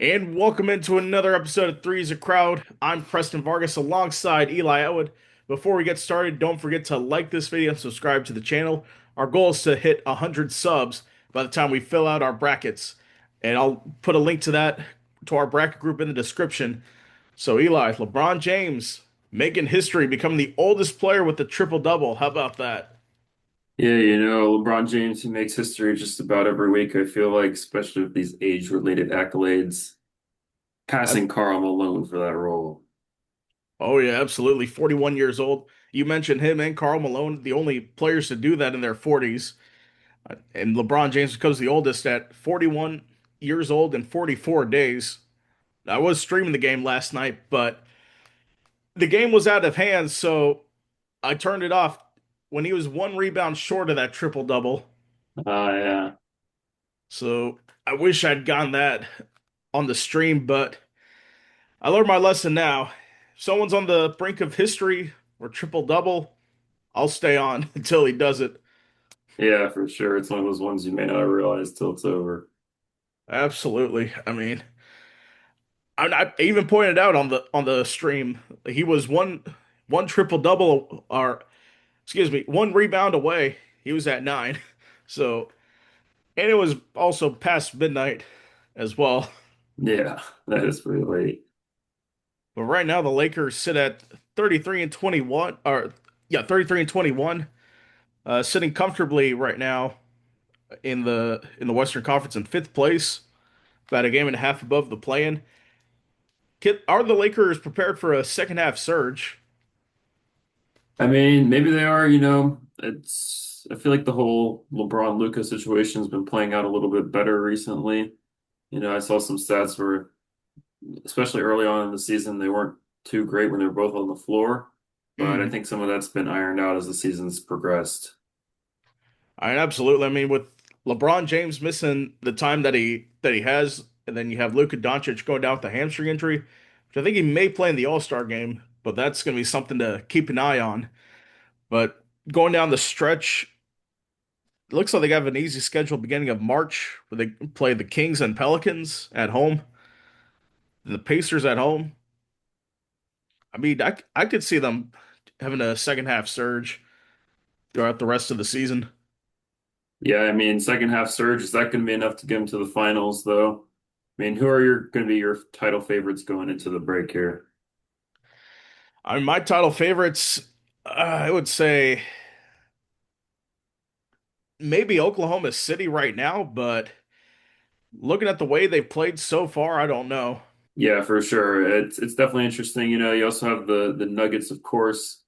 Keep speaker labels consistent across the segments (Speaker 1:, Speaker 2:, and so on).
Speaker 1: And welcome into another episode of Three's a Crowd. I'm Preston Vargas alongside Eli Atwood. Before we get started, don't forget to like this video and subscribe to the channel. Our goal is to hit 100 subs by the time we fill out our brackets. And I'll put a link to that to our bracket group in the description. So Eli, LeBron James making history, becoming the oldest player with the triple-double. How about that?
Speaker 2: Yeah, LeBron James, he makes history just about every week, I feel like, especially with these age-related accolades.
Speaker 1: Ab-
Speaker 2: Passing Karl Malone for that role.
Speaker 1: Oh yeah, absolutely. 41 years old. You mentioned him and Karl Malone, the only players to do that in their 40s. And LeBron James becomes the oldest at 41 years old and 44 days. I was streaming the game last night, but the game was out of hand, so I turned it off when he was one rebound short of that triple double.
Speaker 2: Yeah.
Speaker 1: So I wish I'd gotten that on the stream, but I learned my lesson now. If someone's on the brink of history or triple double, I'll stay on until he does it.
Speaker 2: Yeah, for sure. It's one of those ones you may not realize till it's over.
Speaker 1: Absolutely. I mean, I even pointed out on the stream he was one triple double or excuse me, one rebound away. He was at nine. So, and it was also past midnight as well.
Speaker 2: Yeah, that is pretty late.
Speaker 1: But right now the Lakers sit at 33 and 21 or yeah, 33 and 21, sitting comfortably right now in the Western Conference in fifth place, about a game and a half above the play-in. Are the Lakers prepared for a second half surge?
Speaker 2: I mean, maybe they are. I feel like the whole LeBron Luka situation has been playing out a little bit better recently. I saw some stats where, especially early on in the season, they weren't too great when they were both on the floor. But I
Speaker 1: Mm.
Speaker 2: think some of that's been ironed out as the season's progressed.
Speaker 1: I mean, absolutely. I mean, with LeBron James missing the time that he has, and then you have Luka Doncic going down with a hamstring injury, which I think he may play in the All-Star game, but that's going to be something to keep an eye on. But going down the stretch, it looks like they have an easy schedule beginning of March, where they play the Kings and Pelicans at home, and the Pacers at home. I mean, I could see them having a second half surge throughout the rest of the season.
Speaker 2: Yeah, I mean, second half surge, is that going to be enough to get them to the finals, though? I mean, who are your going to be your title favorites going into the break here?
Speaker 1: I mean, my title favorites, I would say maybe Oklahoma City right now, but looking at the way they've played so far, I don't know.
Speaker 2: Yeah, for sure. It's definitely interesting. You also have the Nuggets, of course.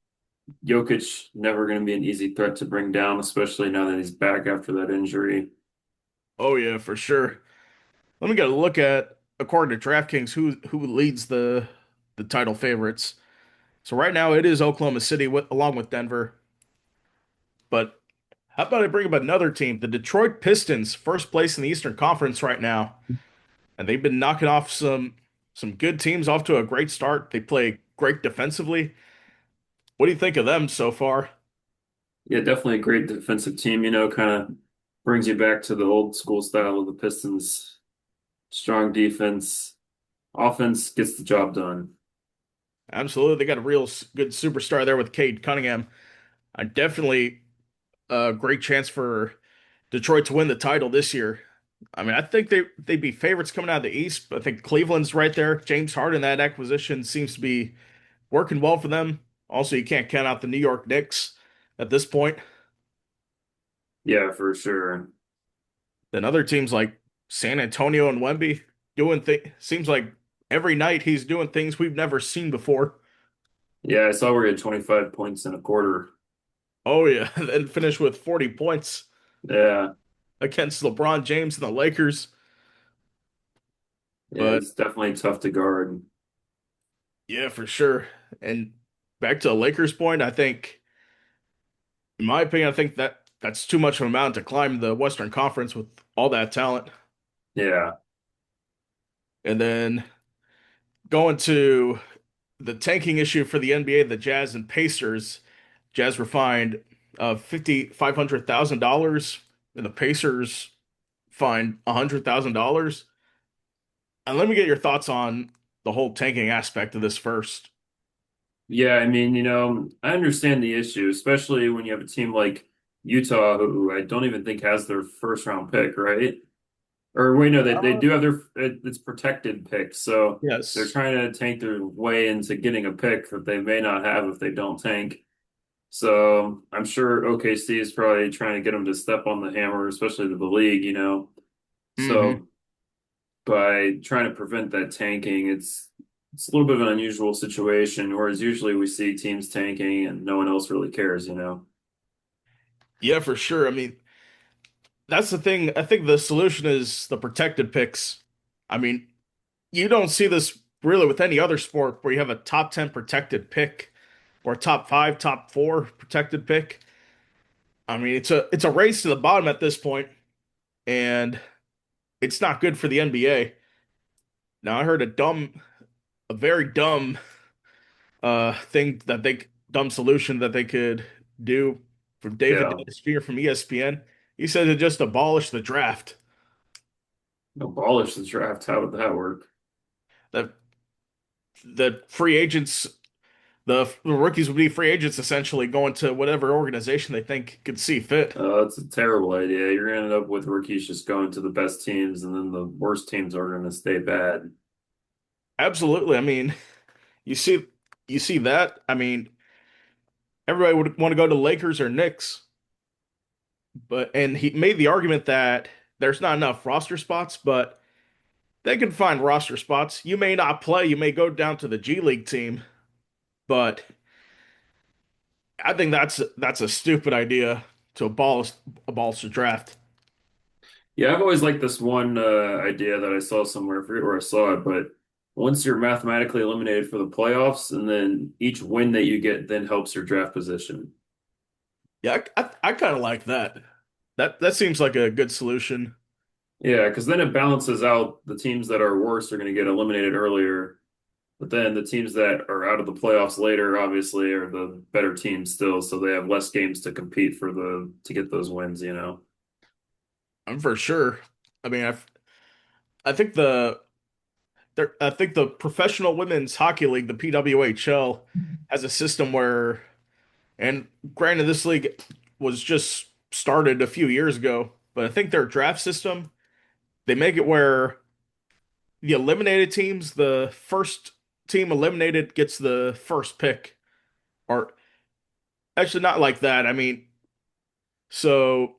Speaker 2: Jokic never going to be an easy threat to bring down, especially now that he's back after that injury.
Speaker 1: Oh yeah, for sure. Let me get a look at according to DraftKings who leads the title favorites. So right now it is Oklahoma City along with Denver. But how about I bring up another team, the Detroit Pistons, first place in the Eastern Conference right now, and they've been knocking off some good teams off to a great start. They play great defensively. What do you think of them so far?
Speaker 2: Yeah, definitely a great defensive team. Kind of brings you back to the old school style of the Pistons. Strong defense, offense gets the job done.
Speaker 1: Absolutely, they got a real good superstar there with Cade Cunningham. I definitely a great chance for Detroit to win the title this year. I mean, I think they'd be favorites coming out of the East, but I think Cleveland's right there. James Harden, that acquisition seems to be working well for them. Also, you can't count out the New York Knicks at this point.
Speaker 2: Yeah, for sure.
Speaker 1: Then other teams like San Antonio and Wemby doing things. Seems like every night he's doing things we've never seen before.
Speaker 2: Yeah, I saw we had 25 points in a quarter.
Speaker 1: Oh yeah, and finish with 40 points
Speaker 2: Yeah,
Speaker 1: against LeBron James and the Lakers.
Speaker 2: yeah,
Speaker 1: But
Speaker 2: it's definitely tough to guard.
Speaker 1: yeah, for sure. And back to the Lakers point, I think, in my opinion, I think that's too much of a mountain to climb the Western Conference with all that talent.
Speaker 2: Yeah,
Speaker 1: And then going to the tanking issue for the NBA, the Jazz and Pacers. Jazz were fined $500,000, and the Pacers fined $100,000. And let me get your thoughts on the whole tanking aspect of this first.
Speaker 2: Yeah, I mean, I understand the issue, especially when you have a team like Utah, who I don't even think has their first round pick, right? Or wait, no, they
Speaker 1: Uh,
Speaker 2: do have it's protected pick, so they're
Speaker 1: yes.
Speaker 2: trying to tank their way into getting a pick that they may not have if they don't tank. So I'm sure OKC is probably trying to get them to step on the hammer, especially to the league.
Speaker 1: Hmm.
Speaker 2: So by trying to prevent that tanking, it's a little bit of an unusual situation, whereas usually we see teams tanking and no one else really cares.
Speaker 1: Yeah, for sure. I mean, that's the thing. I think the solution is the protected picks. I mean, you don't see this really with any other sport where you have a top 10 protected pick or a top five, top four protected pick. I mean, it's a race to the bottom at this point, and it's not good for the NBA. Now, I heard a very dumb thing that they dumb solution that they could do from David
Speaker 2: Yeah,
Speaker 1: Dennis Jr. from ESPN. He said to just abolish the draft.
Speaker 2: abolish the draft. How would that work?
Speaker 1: That the free agents, the rookies would be free agents essentially going to whatever organization they think could see fit.
Speaker 2: That's a terrible idea. You're gonna end up with rookies just going to the best teams, and then the worst teams are gonna stay bad.
Speaker 1: Absolutely. I mean, you see you see that. I mean, everybody would want to go to Lakers or Knicks, but and he made the argument that there's not enough roster spots, but they can find roster spots. You may not play, you may go down to the G League team, but I think that's a stupid idea to abolish the draft.
Speaker 2: Yeah, I've always liked this one idea that I saw somewhere. I forget where I saw it, but once you're mathematically eliminated for the playoffs, and then each win that you get then helps your draft position.
Speaker 1: Yeah, I kind of like that. That seems like a good solution.
Speaker 2: Yeah, because then it balances out the teams that are worse are going to get eliminated earlier, but then the teams that are out of the playoffs later, obviously, are the better teams still, so they have less games to compete to get those wins.
Speaker 1: I'm for sure. I mean, I think I think the Professional Women's Hockey League, the PWHL, has a system where, and granted, this league was just started a few years ago, but I think their draft system, they make it where the eliminated teams, the first team eliminated gets the first pick. Or actually, not like that. I mean, so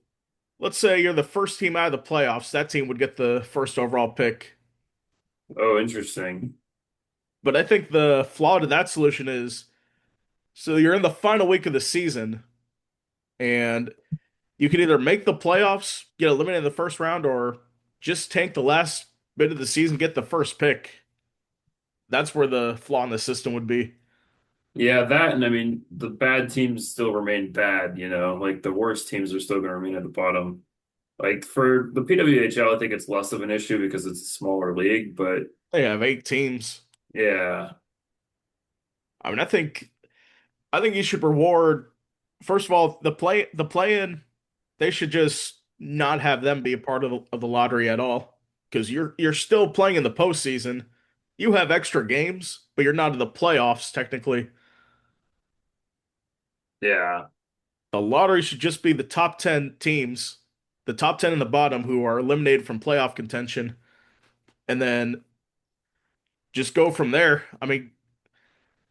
Speaker 1: let's say you're the first team out of the playoffs, that team would get the first overall pick.
Speaker 2: Oh, interesting.
Speaker 1: But I think the flaw to that solution is so you're in the final week of the season, and you can either make the playoffs, get eliminated in the first round, or just tank the last bit of the season, get the first pick. That's where the flaw in the system would be.
Speaker 2: Yeah, that and I mean the bad teams still remain bad. Like the worst teams are still going to remain at the bottom. Like for the PWHL, I think it's less of an issue because it's a smaller league, but
Speaker 1: They have 8 teams.
Speaker 2: yeah.
Speaker 1: I mean, I think you should reward first of all the play in. They should just not have them be a part of the lottery at all because you're still playing in the postseason. You have extra games, but you're not in the playoffs technically.
Speaker 2: Yeah.
Speaker 1: The lottery should just be the top 10 teams, the top 10 in the bottom who are eliminated from playoff contention, and then just go from there. I mean,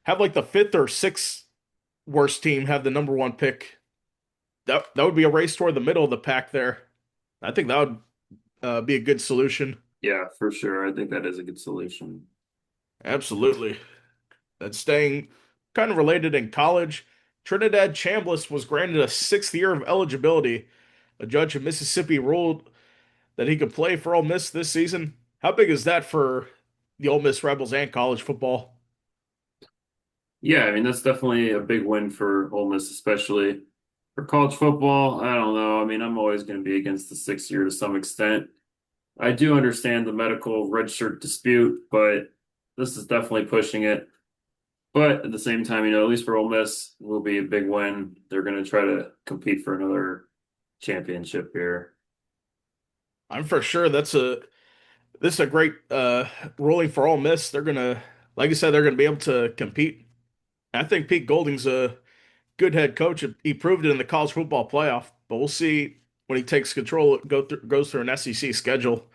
Speaker 1: have like the fifth or sixth worst team have the number one pick. That would be a race toward the middle of the pack there. I think that would be a good solution.
Speaker 2: Yeah, for sure. I think that is a good solution.
Speaker 1: Absolutely. And staying kind of related in college, Trinidad Chambliss was granted a 6th year of eligibility. A judge in Mississippi ruled that he could play for Ole Miss this season. How big is that for the Ole Miss Rebels and college football?
Speaker 2: Yeah, I mean that's definitely a big win for Ole Miss, especially for college football. I don't know. I mean, I'm always going to be against the 6 year to some extent. I do understand the medical redshirt dispute, but this is definitely pushing it. But at the same time, at least for Ole Miss, it will be a big win. They're going to try to compete for another championship here.
Speaker 1: I'm for sure this is a great ruling for Ole Miss. They're gonna, like I said, they're gonna be able to compete. I think Pete Golding's a good head coach. He proved it in the college football playoff, but we'll see when he takes control, goes through an SEC schedule.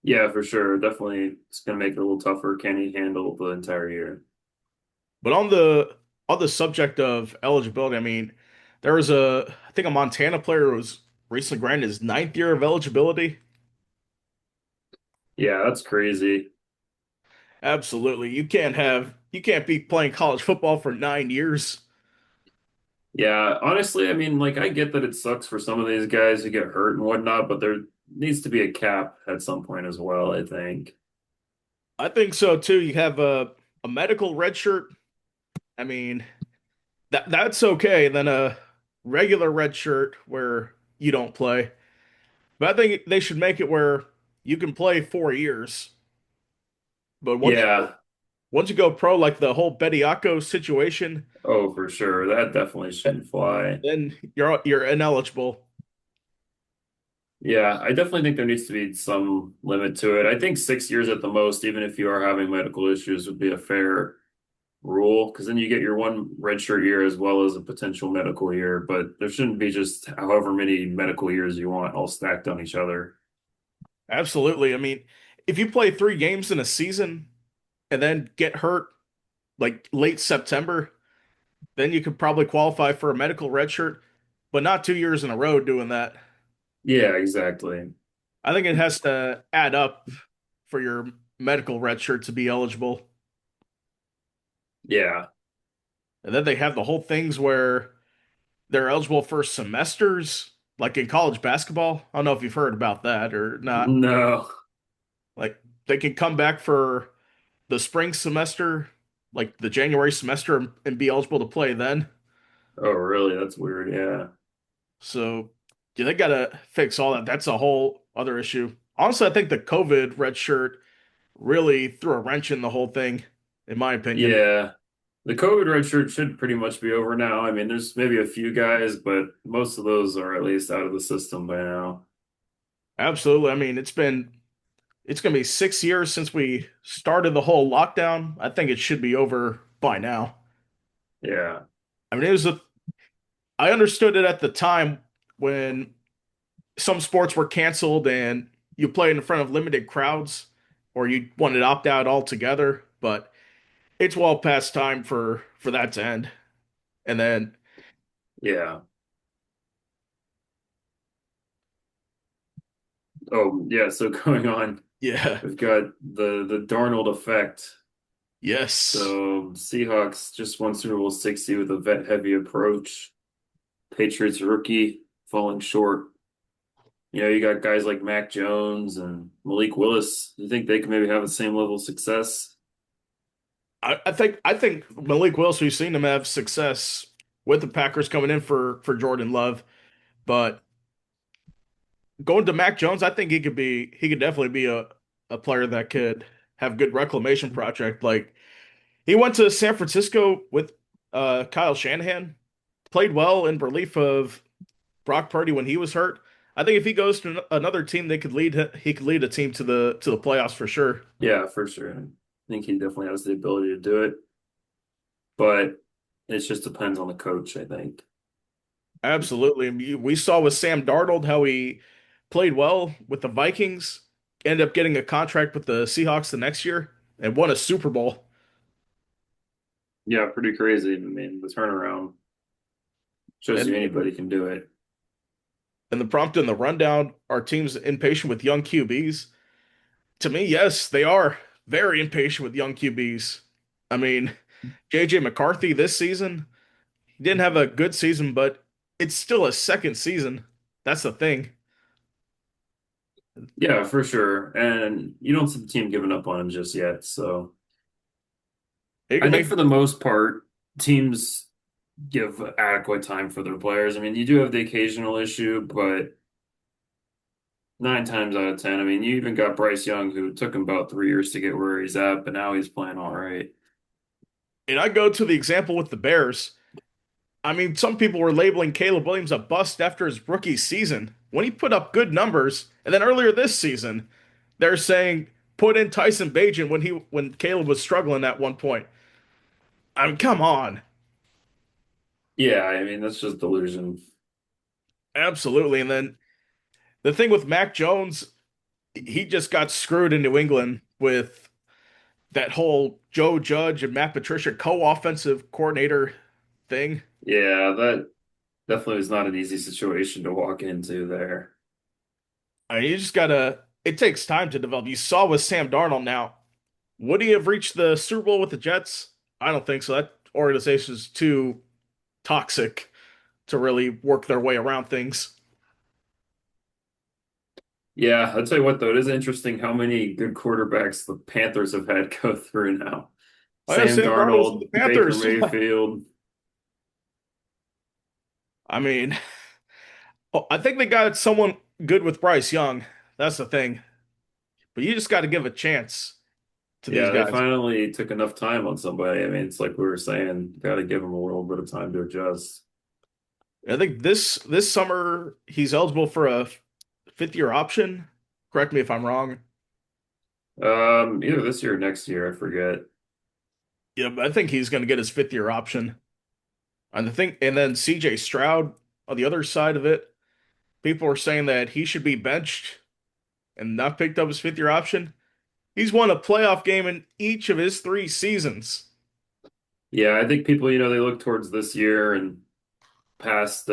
Speaker 2: Yeah, for sure. Definitely, it's going to make it a little tougher. Can he handle the entire year?
Speaker 1: But on the subject of eligibility, I mean, there was I think a Montana player who was recently granted his ninth year of eligibility.
Speaker 2: Yeah, that's crazy.
Speaker 1: Absolutely. You can't be playing college football for 9 years.
Speaker 2: Yeah, honestly, I mean, like, I get that it sucks for some of these guys who get hurt and whatnot, but there needs to be a cap at some point as well, I think.
Speaker 1: I think so too. You have a medical red shirt. I mean, that's okay. And then a regular red shirt where you don't play. But I think they should make it where you can play 4 years. But
Speaker 2: Yeah.
Speaker 1: once you go pro, like the whole Bediako situation,
Speaker 2: Oh, for sure. That definitely shouldn't fly.
Speaker 1: then you're ineligible.
Speaker 2: Yeah, I definitely think there needs to be some limit to it. I think 6 years at the most, even if you are having medical issues, would be a fair rule because then you get your one redshirt year as well as a potential medical year. But there shouldn't be just however many medical years you want all stacked on each other.
Speaker 1: Absolutely. I mean, if you play 3 games in a season and then get hurt like late September, then you could probably qualify for a medical red shirt, but not 2 years in a row doing that.
Speaker 2: Yeah, exactly.
Speaker 1: I think it has to add up for your medical red shirt to be eligible.
Speaker 2: Yeah.
Speaker 1: And then they have the whole things where they're eligible for semesters, like in college basketball. I don't know if you've heard about that or not.
Speaker 2: No.
Speaker 1: Like they can come back for the spring semester, like the January semester, and be eligible to play then.
Speaker 2: Oh, really? That's weird. Yeah.
Speaker 1: So yeah, they gotta fix all that. That's a whole other issue. Honestly, I think the COVID red shirt really threw a wrench in the whole thing, in my opinion.
Speaker 2: Yeah. The COVID red shirt should pretty much be over now. I mean, there's maybe a few guys, but most of those are at least out of the system by now.
Speaker 1: Absolutely. I mean, it's gonna be 6 years since we started the whole lockdown. I think it should be over by now.
Speaker 2: Yeah.
Speaker 1: I mean, I understood it at the time when some sports were canceled and you played in front of limited crowds or you wanted to opt out altogether, but it's well past time for that to end. And then
Speaker 2: Yeah. Oh, yeah. So going on,
Speaker 1: yeah,
Speaker 2: we've got the Darnold effect.
Speaker 1: yes.
Speaker 2: So Seahawks just won Super Bowl 60 with a vet heavy approach. Patriots rookie falling short. You know, you got guys like Mac Jones and Malik Willis. You think they can maybe have the same level of success?
Speaker 1: I think Malik Willis, we've seen him have success with the Packers coming in for Jordan Love, but going to Mac Jones, I think he could definitely be a player that could have good reclamation project. Like he went to San Francisco with Kyle Shanahan, played well in relief of Brock Purdy when he was hurt. I think if he goes to another team, he could lead a team to the playoffs for sure.
Speaker 2: Yeah, for sure. I think he definitely has the ability to do it, but it just depends on the coach, I think.
Speaker 1: Absolutely. We saw with Sam Darnold how he played well with the Vikings, ended up getting a contract with the Seahawks the next year, and won a Super Bowl.
Speaker 2: Yeah, pretty crazy. I mean, the turnaround shows you
Speaker 1: And
Speaker 2: anybody can do it.
Speaker 1: the prompt and the rundown, our team's impatient with young QBs. To me, yes, they are very impatient with young QBs. I mean, JJ McCarthy this season, he didn't have a good season, but it's still a second season. That's the thing.
Speaker 2: Yeah, for sure. And you don't see the team giving up on him just yet. So
Speaker 1: He
Speaker 2: I
Speaker 1: can
Speaker 2: think
Speaker 1: make
Speaker 2: for the most part, teams give adequate time for their players. I mean, you do have the occasional issue, but 9 times out of 10, I mean, you even got Bryce Young, who took him about 3 years to get where he's at, but now he's playing all right.
Speaker 1: and I go to the example with the Bears. I mean, some people were labeling Caleb Williams a bust after his rookie season when he put up good numbers, and then earlier this season. They're saying put in Tyson Bagent when Caleb was struggling at one point. I mean, come on.
Speaker 2: Yeah, I mean that's just delusion.
Speaker 1: Absolutely. And then the thing with Mac Jones, he just got screwed in New England with that whole Joe Judge and Matt Patricia co-offensive coordinator thing.
Speaker 2: Yeah, that definitely was not an easy situation to walk into there.
Speaker 1: I mean, you just gotta, it takes time to develop. You saw with Sam Darnold now. Would he have reached the Super Bowl with the Jets? I don't think so. That organization is too toxic to really work their way around things.
Speaker 2: Yeah, I'll tell you what though, it is interesting how many good quarterbacks the Panthers have had go through now.
Speaker 1: I have
Speaker 2: Sam
Speaker 1: Sam Darnold's with
Speaker 2: Darnold,
Speaker 1: the
Speaker 2: Baker
Speaker 1: Panthers.
Speaker 2: Mayfield.
Speaker 1: I mean, oh, I think they got someone good with Bryce Young. That's the thing. But you just got to give a chance to these
Speaker 2: Yeah, they
Speaker 1: guys.
Speaker 2: finally took enough time on somebody. I mean, it's like we were saying, got to give them a little bit of time to adjust.
Speaker 1: I think this summer he's eligible for a fifth year option. Correct me if I'm wrong.
Speaker 2: Either this year or next year, I forget.
Speaker 1: Yeah, but I think he's going to get his fifth year option. And the thing, and then CJ Stroud on the other side of it, people are saying that he should be benched and not picked up his fifth year option. He's won a playoff game in each of his 3 seasons.
Speaker 2: Yeah, I think people, they look towards this year and past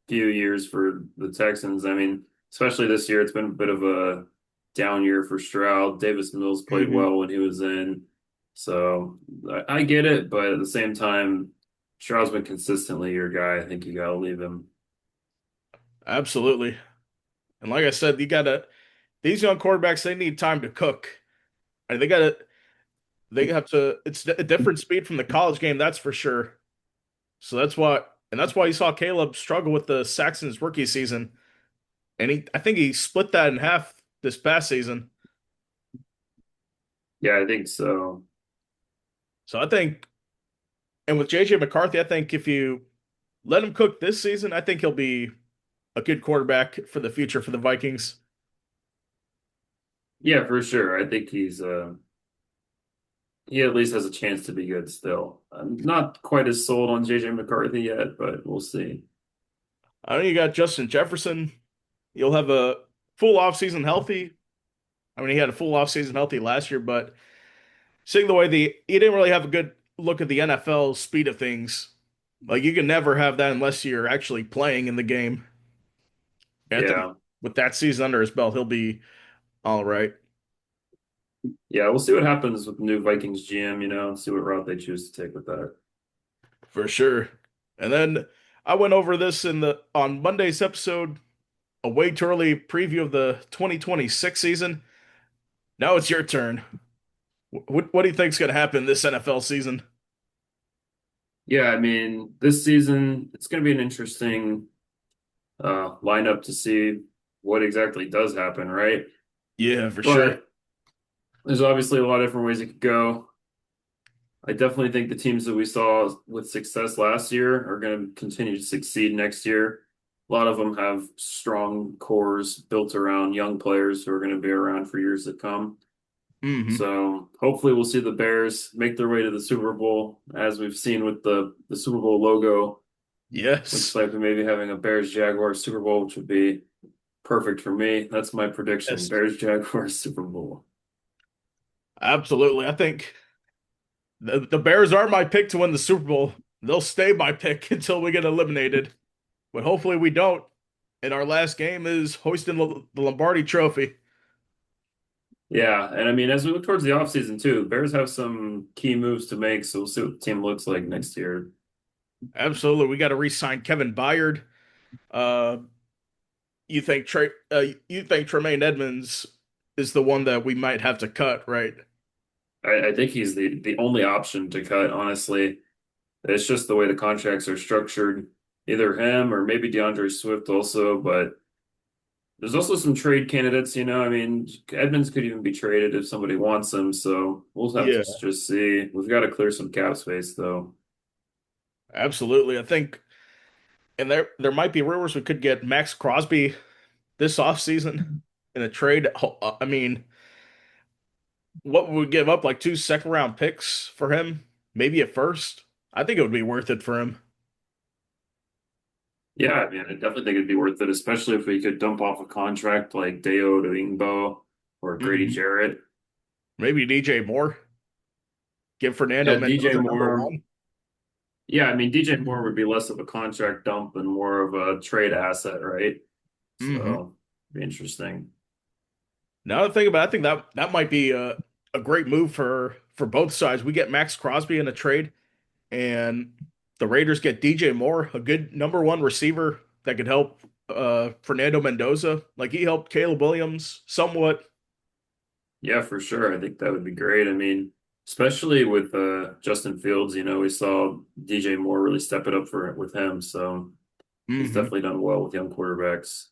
Speaker 2: few years for the Texans. I mean, especially this year, it's been a bit of a down year for Stroud. Davis Mills played
Speaker 1: Hmm.
Speaker 2: well when he was in. So I get it, but at the same time, Stroud's been consistently your guy. I think you got to leave him.
Speaker 1: Absolutely. And like I said, you gotta these young quarterbacks, they need time to cook. And they have to it's a different speed from the college game, that's for sure. So that's why you saw Caleb struggle with the Saxons rookie season. And I think he split that in half this past season.
Speaker 2: Yeah, I think so.
Speaker 1: So I think, and with JJ McCarthy, I think if you let him cook this season, I think he'll be a good quarterback for the future for the Vikings.
Speaker 2: Yeah, for sure. I think he at least has a chance to be good still. I'm not quite as sold on JJ McCarthy yet, but we'll see.
Speaker 1: I know you got Justin Jefferson. You'll have a full offseason healthy. I mean, he had a full offseason healthy last year, but seeing the way he didn't really have a good look at the NFL speed of things. Like you can never have that unless you're actually playing in the game. And I think
Speaker 2: Yeah.
Speaker 1: with that season under his belt, he'll be all right
Speaker 2: Yeah, we'll see what happens with the new Vikings GM, see what route they choose to take with that.
Speaker 1: for sure. And then I went over this in the on Monday's episode, a way too early preview of the 2026 season. Now it's your turn. What do you think's going to happen this NFL season?
Speaker 2: Yeah, I mean, this season it's going to be an interesting lineup to see what exactly does happen, right?
Speaker 1: Yeah, for sure.
Speaker 2: But there's obviously a lot of different ways it could go. I definitely think the teams that we saw with success last year are going to continue to succeed next year. A lot of them have strong cores built around young players who are going to be around for years to come.
Speaker 1: Hmm.
Speaker 2: So hopefully we'll see the Bears make their way to the Super Bowl, as we've seen with the Super Bowl logo. Looks
Speaker 1: Yes.
Speaker 2: like we may be having a Bears Jaguars Super Bowl, which would be perfect for me. That's my prediction.
Speaker 1: Yes.
Speaker 2: Bears Jaguars Super Bowl.
Speaker 1: Absolutely. I think the Bears are my pick to win the Super Bowl. They'll stay my pick until we get eliminated, but hopefully we don't. And our last game is hoisting the Lombardi Trophy.
Speaker 2: Yeah, and I mean, as we look towards the offseason too, Bears have some key moves to make, so we'll see what the team looks like next year.
Speaker 1: Absolutely, we got to re-sign Kevin Byard. Uh, you think Tremaine Edmonds is the one that we might have to cut, right?
Speaker 2: I think he's the only option to cut, honestly. It's just the way the contracts are structured. Either him or maybe DeAndre Swift also, but there's also some trade candidates, I mean, Edmonds could even be traded if somebody wants him, so we'll have to
Speaker 1: Yeah,
Speaker 2: just see. We've got to clear some cap space though.
Speaker 1: absolutely. I think, and there might be rumors we could get Max Crosby this offseason. in a trade. I mean, what would we give up? Like two second round picks for him? Maybe at first. I think it would be worth it for him.
Speaker 2: Yeah, I mean, I definitely think it'd be worth it, especially if we could dump off a contract like Deo to Ingbo or Grady
Speaker 1: Mhm.
Speaker 2: Jarrett.
Speaker 1: Maybe DJ Moore. Give Fernando
Speaker 2: Yeah, DJ
Speaker 1: Mendoza number
Speaker 2: Moore.
Speaker 1: one.
Speaker 2: Yeah, I mean, DJ Moore would be less of a contract dump and more of a trade asset, right?
Speaker 1: Hmm.
Speaker 2: So, be interesting.
Speaker 1: Now that I think about it, I think that might be a great move for both sides. We get Max Crosby in a trade, and the Raiders get DJ Moore, a good number one receiver that could help Fernando Mendoza. Like he helped Caleb Williams somewhat.
Speaker 2: Yeah, for sure. I think that would be great. I mean, especially with Justin Fields, we saw DJ Moore really step it up for with him. So he's
Speaker 1: Hmm.
Speaker 2: definitely done well with young quarterbacks.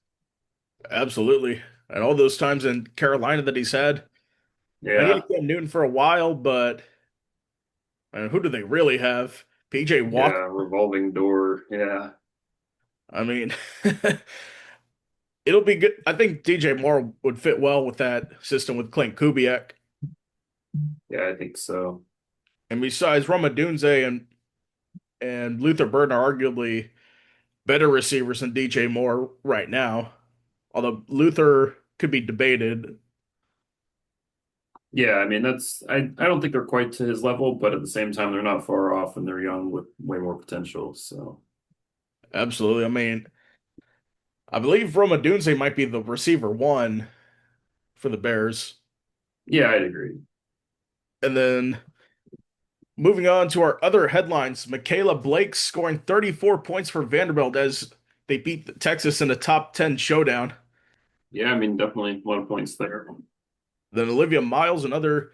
Speaker 1: Absolutely. And all those times in Carolina that he's had. And he
Speaker 2: Yeah,
Speaker 1: had Cam Newton for a while, but who do they really have? PJ Walker.
Speaker 2: yeah, revolving door. Yeah,
Speaker 1: I mean, it'll be good. I think DJ Moore would fit well with that system with Clint Kubiak.
Speaker 2: yeah, I think so.
Speaker 1: And besides, Roma Dunze and Luther Burden are arguably better receivers than DJ Moore right now. Although Luther could be debated.
Speaker 2: Yeah, I mean I don't think they're quite to his level, but at the same time they're not far off and they're young with way more potential. So
Speaker 1: Absolutely. I mean, I believe Roma Dunze might be the receiver one for the Bears.
Speaker 2: yeah, I'd agree.
Speaker 1: And then moving on to our other headlines, Michaela Blake scoring 34 points for Vanderbilt as they beat Texas in a top 10 showdown.
Speaker 2: Yeah, I mean definitely a lot of points there.
Speaker 1: Then Olivia Miles, another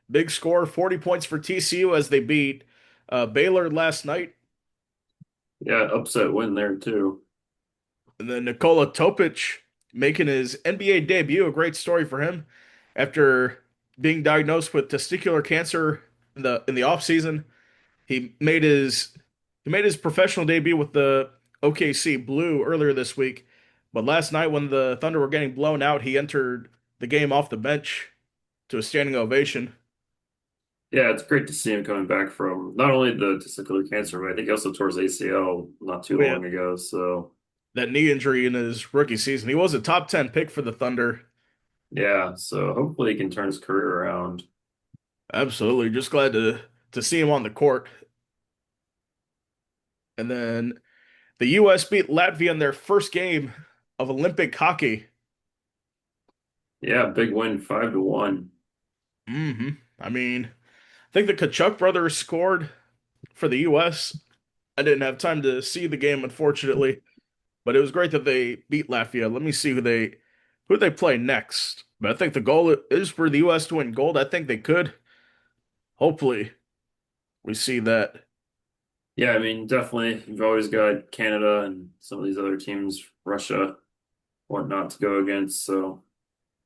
Speaker 1: big score, 40 points for TCU as they beat Baylor last night.
Speaker 2: Yeah, upset win there too.
Speaker 1: And then Nikola Topic making his NBA debut, a great story for him after being diagnosed with testicular cancer in the offseason. He made his he made his professional debut with the OKC Blue earlier this week, but last night when the Thunder were getting blown out, he entered the game off the bench to a standing ovation.
Speaker 2: Yeah, it's great to see him coming back from not only the testicular cancer, but I think he also tore his ACL not too
Speaker 1: Oh yeah,
Speaker 2: long ago. So
Speaker 1: that knee injury in his rookie season. He was a top 10 pick for the Thunder.
Speaker 2: yeah, so hopefully he can turn his career around.
Speaker 1: Absolutely. Just glad to see him on the court. And then the US beat Latvia in their first game of Olympic hockey.
Speaker 2: Yeah, big win, 5-1.
Speaker 1: Hmm. I mean, I think the Kachuk brothers scored for the US. I didn't have time to see the game, unfortunately, but it was great that they beat Latvia. Let me see who they play next. But I think the goal is for the US to win gold. I think they could. Hopefully, we see that.
Speaker 2: Yeah, I mean, definitely you've always got Canada and some of these other teams, Russia, whatnot to go against. So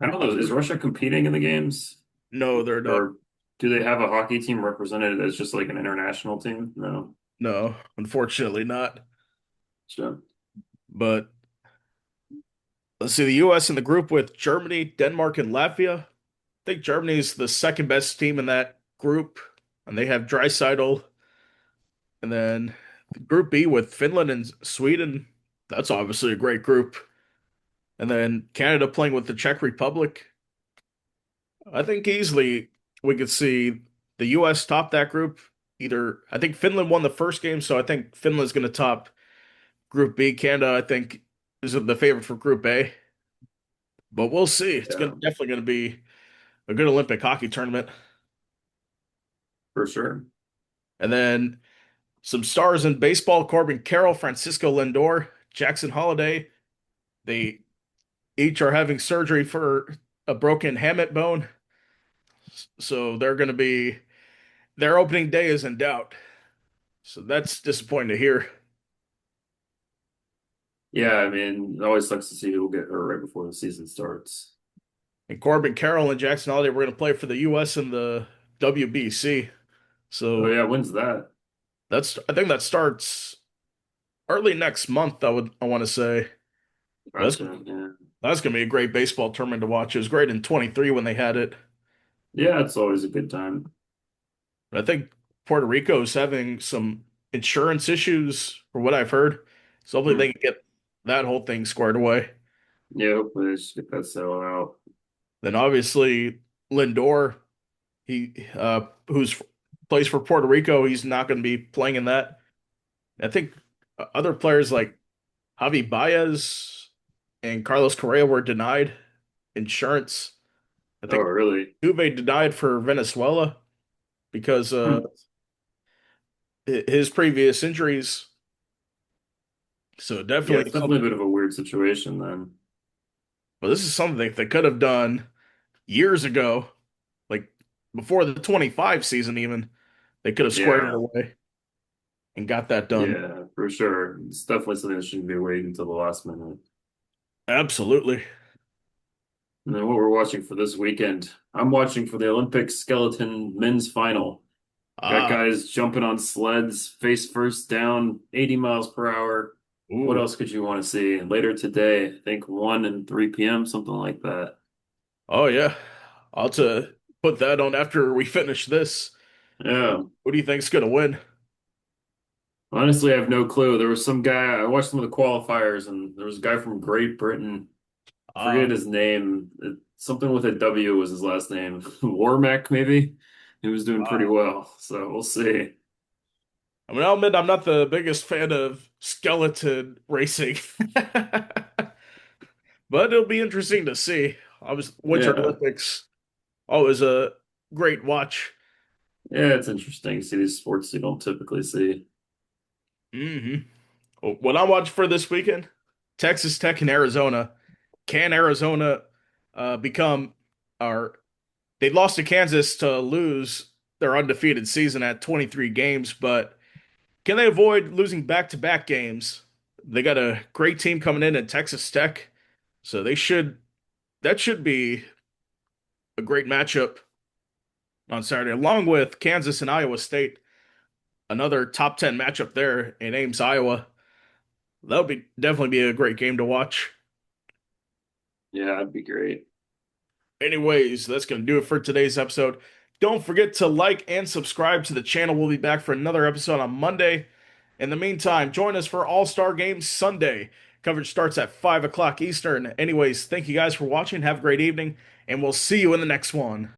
Speaker 2: I don't know, is Russia competing in the games?
Speaker 1: No, they're not.
Speaker 2: Or do they have a hockey team represented as just like an international team? No.
Speaker 1: No, unfortunately not.
Speaker 2: So,
Speaker 1: But let's see the US in the group with Germany, Denmark, and Latvia. I think Germany's the second best team in that group, and they have Dreisaitl. And then Group B with Finland and Sweden. That's obviously a great group. And then Canada playing with the Czech Republic. I think easily we could see the US top that group. Either I think Finland won the first game, so I think Finland's going to top Group B. Canada, I think, is the favorite for Group A. But we'll see. It's
Speaker 2: yeah,
Speaker 1: definitely going to be a good Olympic hockey tournament.
Speaker 2: for sure.
Speaker 1: And then some stars in baseball: Corbin Carroll, Francisco Lindor, Jackson Holiday. They each are having surgery for a broken hamate bone, so they're going to be their opening day is in doubt. So that's disappointing to hear.
Speaker 2: Yeah, I mean, it always sucks to see people get hurt right before the season starts.
Speaker 1: And Corbin Carroll and Jackson Holiday were going to play for the U.S. in the WBC.
Speaker 2: Oh
Speaker 1: So
Speaker 2: yeah, when's that?
Speaker 1: I think that starts early next month. I want to say. That's
Speaker 2: Gotcha. Yeah.
Speaker 1: That's gonna be a great baseball tournament to watch. It was great in 23 when they had it.
Speaker 2: Yeah, it's always a good time.
Speaker 1: I think Puerto Rico is having some insurance issues, for what I've heard. So hopefully
Speaker 2: Hmm.
Speaker 1: they can get that whole thing squared away.
Speaker 2: Yeah, hopefully they should get that settled out.
Speaker 1: Then obviously Lindor, he who's plays for Puerto Rico, he's not going to be playing in that. I think other players like Javi Baez and Carlos Correa were denied insurance. I
Speaker 2: Oh,
Speaker 1: think
Speaker 2: really?
Speaker 1: Juve denied for Venezuela because
Speaker 2: Hmm.
Speaker 1: his previous injuries. So
Speaker 2: Yeah, it's
Speaker 1: definitely
Speaker 2: definitely a
Speaker 1: something.
Speaker 2: bit of a weird situation then.
Speaker 1: But this is something they could have done years ago, like before the 25 season even. They could have squared it
Speaker 2: Yeah,
Speaker 1: away and got that done.
Speaker 2: yeah, for sure. It's definitely something that shouldn't be waiting until the last minute.
Speaker 1: Absolutely.
Speaker 2: And then what we're watching for this weekend, I'm watching for the Olympic skeleton men's final. Got
Speaker 1: Ah,
Speaker 2: guys jumping on sleds, face first down, 80 miles per hour. What
Speaker 1: ooh.
Speaker 2: else could you want to see? Later today, I think 1 and 3 p.m., something like that.
Speaker 1: Oh yeah. I'll have to put that on after we finish this.
Speaker 2: Yeah.
Speaker 1: Who do you think's gonna win?
Speaker 2: Honestly, I have no clue. There was some guy, I watched some of the qualifiers, and there was a guy from Great Britain. Forget
Speaker 1: Ah,
Speaker 2: his name. Something with a W was his last name. Warmack, maybe? He was doing pretty
Speaker 1: ah.
Speaker 2: well, so we'll see.
Speaker 1: I mean, I'll admit I'm not the biggest fan of skeleton racing, but it'll be interesting to see. I was Winter
Speaker 2: Yeah.
Speaker 1: Olympics, always a great watch.
Speaker 2: Yeah, it's interesting to see these sports you don't typically see.
Speaker 1: hmm What I'm watching for this weekend, Texas Tech and Arizona. Can Arizona become our they lost to Kansas to lose their undefeated season at 23 games, but can they avoid losing back-to-back games? They got a great team coming in at Texas Tech, so that should be a great matchup on Saturday, along with Kansas and Iowa State, another top 10 matchup there in Ames, Iowa. That'll be definitely be a great game to watch.
Speaker 2: Yeah, that'd be great.
Speaker 1: Anyways, that's going to do it for today's episode. Don't forget to like and subscribe to the channel. We'll be back for another episode on Monday. In the meantime, join us for All-Star Games Sunday. Coverage starts at 5 o'clock Eastern. Anyways, thank you guys for watching. Have a great evening, and we'll see you in the next one.